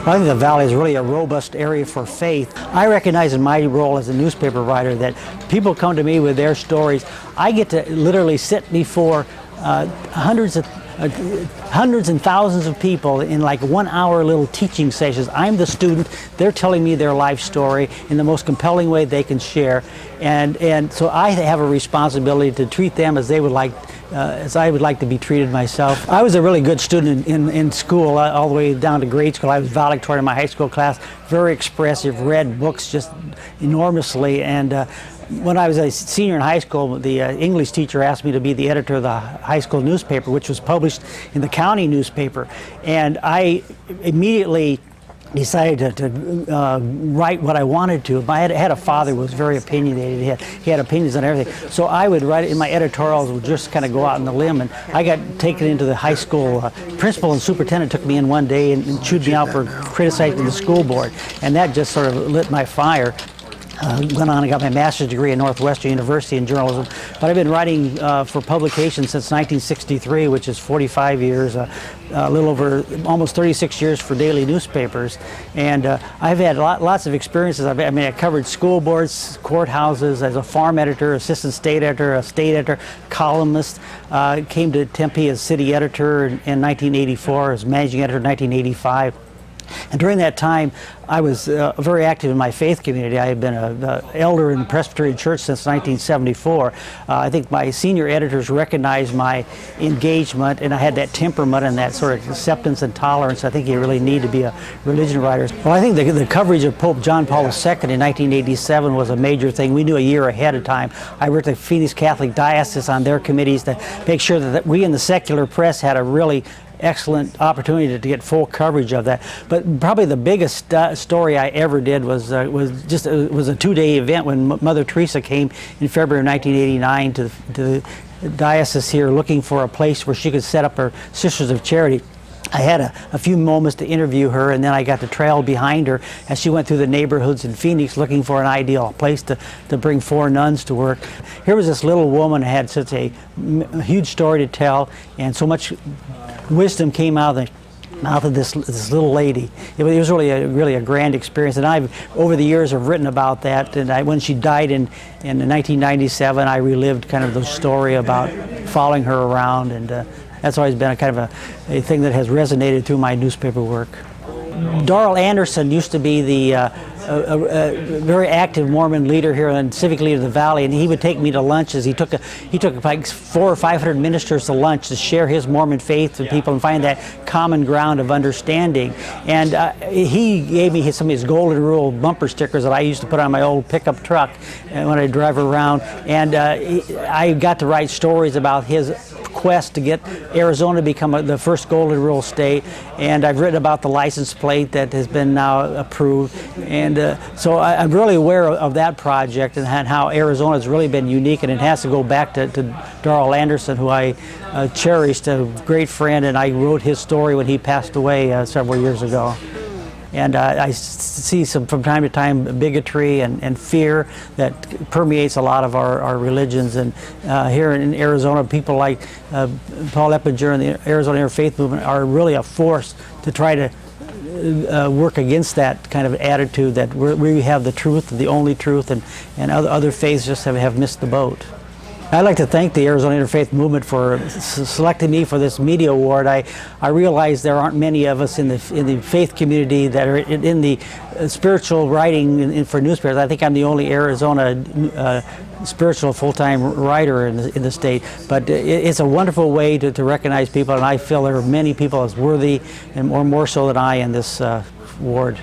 Well, I think the Valley is really a robust area for faith. I recognize in my role as a newspaper writer that people come to me with their stories. I get to literally sit before hundreds and thousands of people in like 1 hour little teaching sessions. I'm the student, they're telling me their life story in the most compelling way they can share, and so I have a responsibility to treat them as they would like, as I would like to be treated myself. I was a really good student in school, all the way down to grade school. I was valedictorian in my high school class, very expressive, read books just enormously, and when I was a senior in high school, the English teacher asked me to be the editor of the high school newspaper, which was published in the county newspaper. And I immediately decided to write what I wanted to. I had a father who was very opinionated. He had opinions on everything. So I would write it in my editorials, would just kind of go out on the limb. And I got taken into the high school. Principal and superintendent took me in one day and chewed me out for criticizing the school board. And that just sort of lit my fire. Went on and got my master's degree at Northwestern University in journalism. But I've been writing for publication since 1963, which is 45 years, a little over almost 36 years for daily newspapers. And I've had lots of experiences. I covered school boards, courthouses as a farm editor, assistant state editor, a state editor, columnist. Came to Tempe as city editor in 1984, as managing editor in 1985. And during that time, I was very active in my faith community. I had been an elder in the Presbyterian Church since 1974. I think my senior editors recognized my engagement, and I had that temperament and that sort of acceptance and tolerance I think you really need to be a religion writer. Well, I think the coverage of Pope John Paul II in 1987 was a major thing. We knew a year ahead of time. I worked at Phoenix Catholic Diocese on their committees to make sure that we in the secular press had a really excellent opportunity to get full coverage of that. But probably the biggest story I ever did was a 2-day event when Mother Teresa came in February of 1989 to the diocese here, looking for a place where she could set up her Sisters of Charity. I had a few moments to interview her, and then I got to trail behind her as she went through the neighborhoods in Phoenix looking for an ideal place to bring 4 nuns to work. Here was this little woman who had such a huge story to tell, and so much wisdom came out of the mouth of this little lady. It was really a grand experience, and I've over the years have written about that. And when she died in 1997, I relived kind of the story about following her around, and that's always been a kind of a thing that has resonated through my newspaper work. Darrell Anderson used to be the very active Mormon leader here and civic leader of the Valley, and he would take me to lunches. He took like 400 or 500 ministers to lunch to share his Mormon faith with people and find that common ground of understanding. And he gave me some of his Golden Rule bumper stickers that I used to put on my old pickup truck when I drive around. And I got to write stories about his quest to get Arizona to become the first Golden Rule state, and I've written about the license plate that has been now approved, and so I'm really aware of that project and how Arizona has really been unique, and it has to go back to Darrell Anderson, who I cherished, a great friend, and I wrote his story when he passed away several years ago. And I see from time to time bigotry and fear that permeates a lot of our religions. And here in Arizona, people like Paul Eppinger and the Arizona Interfaith movement are really a force to try to work against that kind of attitude that we have the truth, the only truth, and other faiths just have missed the boat. I'd like to thank the Arizona Interfaith Movement for selecting me for this media award. I realize there aren't many of us in the faith community that are in the spiritual writing for newspapers. I think I'm the only Arizona spiritual full-time writer in the state. But it's a wonderful way to recognize people, and I feel there are many people as worthy and more so than I in this award.